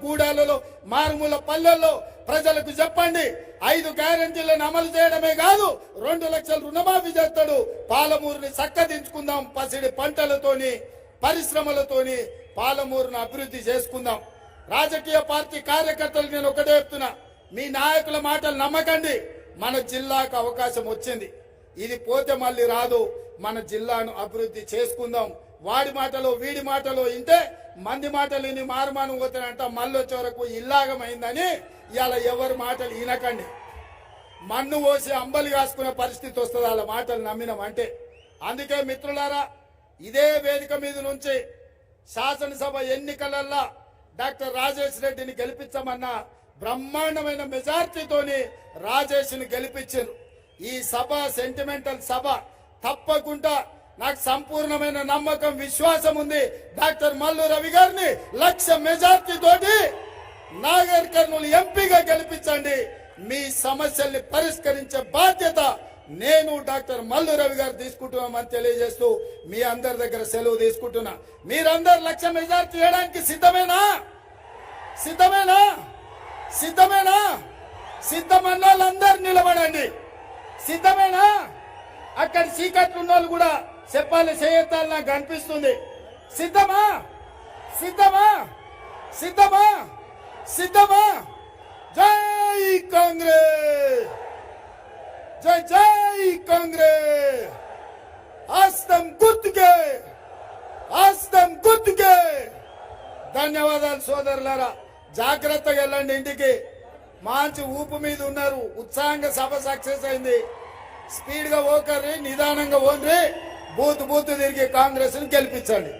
గూడాలలో మారుమూల పల్లెల్లో ప్రజలకు చెప్పండి. 5 గ్యారెంటీలను అమలు చేయడమే కాదు 2 లక్షల రుణమాఫీ చేస్తాడు. పాలమూరుని చక్కదించుకుందాం. పసిడి పంటలతోని పరిశ్రమలతోని పాలమూరును అభివృద్ధి చేసుకుందాం. రాజకీయ పార్టీ కార్యకర్తలు నేను ఒకటే చెప్తున్నా, మీ నాయకుల మాటలు నమ్మకండి. మన జిల్లాకు అవకాశం వచ్చింది, ఇది పోతే మళ్ళీ రాదు. మన జిల్లాను అభివృద్ధి చేసుకుందాం. వాడి మాటలో వీడి మాటలో ఇంటే మంది మాటలు ఇని మారుమానం పోతానంట మళ్ళీ వచ్చే వరకు ఇల్లాగమైందని ఇవాళ ఎవరి మాటలు వినకండి. మన్ను పోసి అంబలి కాసుకునే పరిస్థితి వస్తుంది వాళ్ళ మాటలు నమ్మినామంటే. అందుకే మిత్రులారా, ఇదే వేదిక మీద నుంచి శాసనసభ ఎన్నికలల్లో డాక్టర్ రాజేష్ రెడ్డిని గెలిపించమన్న బ్రహ్మాండమైన మెజార్టీతోని రాజేష్ని గెలిపించారు. ఈ సభ సెంటిమెంటల్ సభ. తప్పకుండా నాకు సంపూర్ణమైన నమ్మకం విశ్వాసం ఉంది. డాక్టర్ మల్లు రవి గారిని 1,00,000 మెజార్టీ తోటి నాగర్ కర్నూలు ఎంపీగా గెలిపించండి. మీ సమస్యల్ని పరిష్కరించే బాధ్యత నేను డాక్టర్ మల్లు రవి గారు తీసుకుంటున్నామని తెలియజేస్తూ మీ అందరి దగ్గర సెలవు తీసుకుంటున్నా. మీరందరు 1,00,000 మెజార్టీ చేయడానికి సిద్ధమేనా? సిద్ధమేనా? సిద్ధమేనా? సిద్ధమన్న వాళ్ళందరూ నిలబడండి. సిద్ధమేనా? అక్కడ చీకట్లు ఉన్న వాళ్ళు కూడా చెప్పాలి, చేయతాలు నాకు కనిపిస్తుంది. సిద్ధమా? సిద్ధమా? సిద్ధమా? సిద్ధమా? జై కాంగ్రెస్, జై జై కాంగ్రెస్. హస్తం గుర్తుకే, హస్తం గుర్తుకే. ధన్యవాదాలు సోదరులారా. జాగ్రత్తగా వెళ్ళండి ఇంటికి. మంచి ఊపు మీద ఉన్నారు. ఉత్సాహంగా సభ సక్సెస్ అయింది. స్పీడ్ గా ఓకర్రి, నిదానంగా ఓన్రి, బూత్ బూత్ తిరిగి కాంగ్రెస్ ని గెలిపించండి.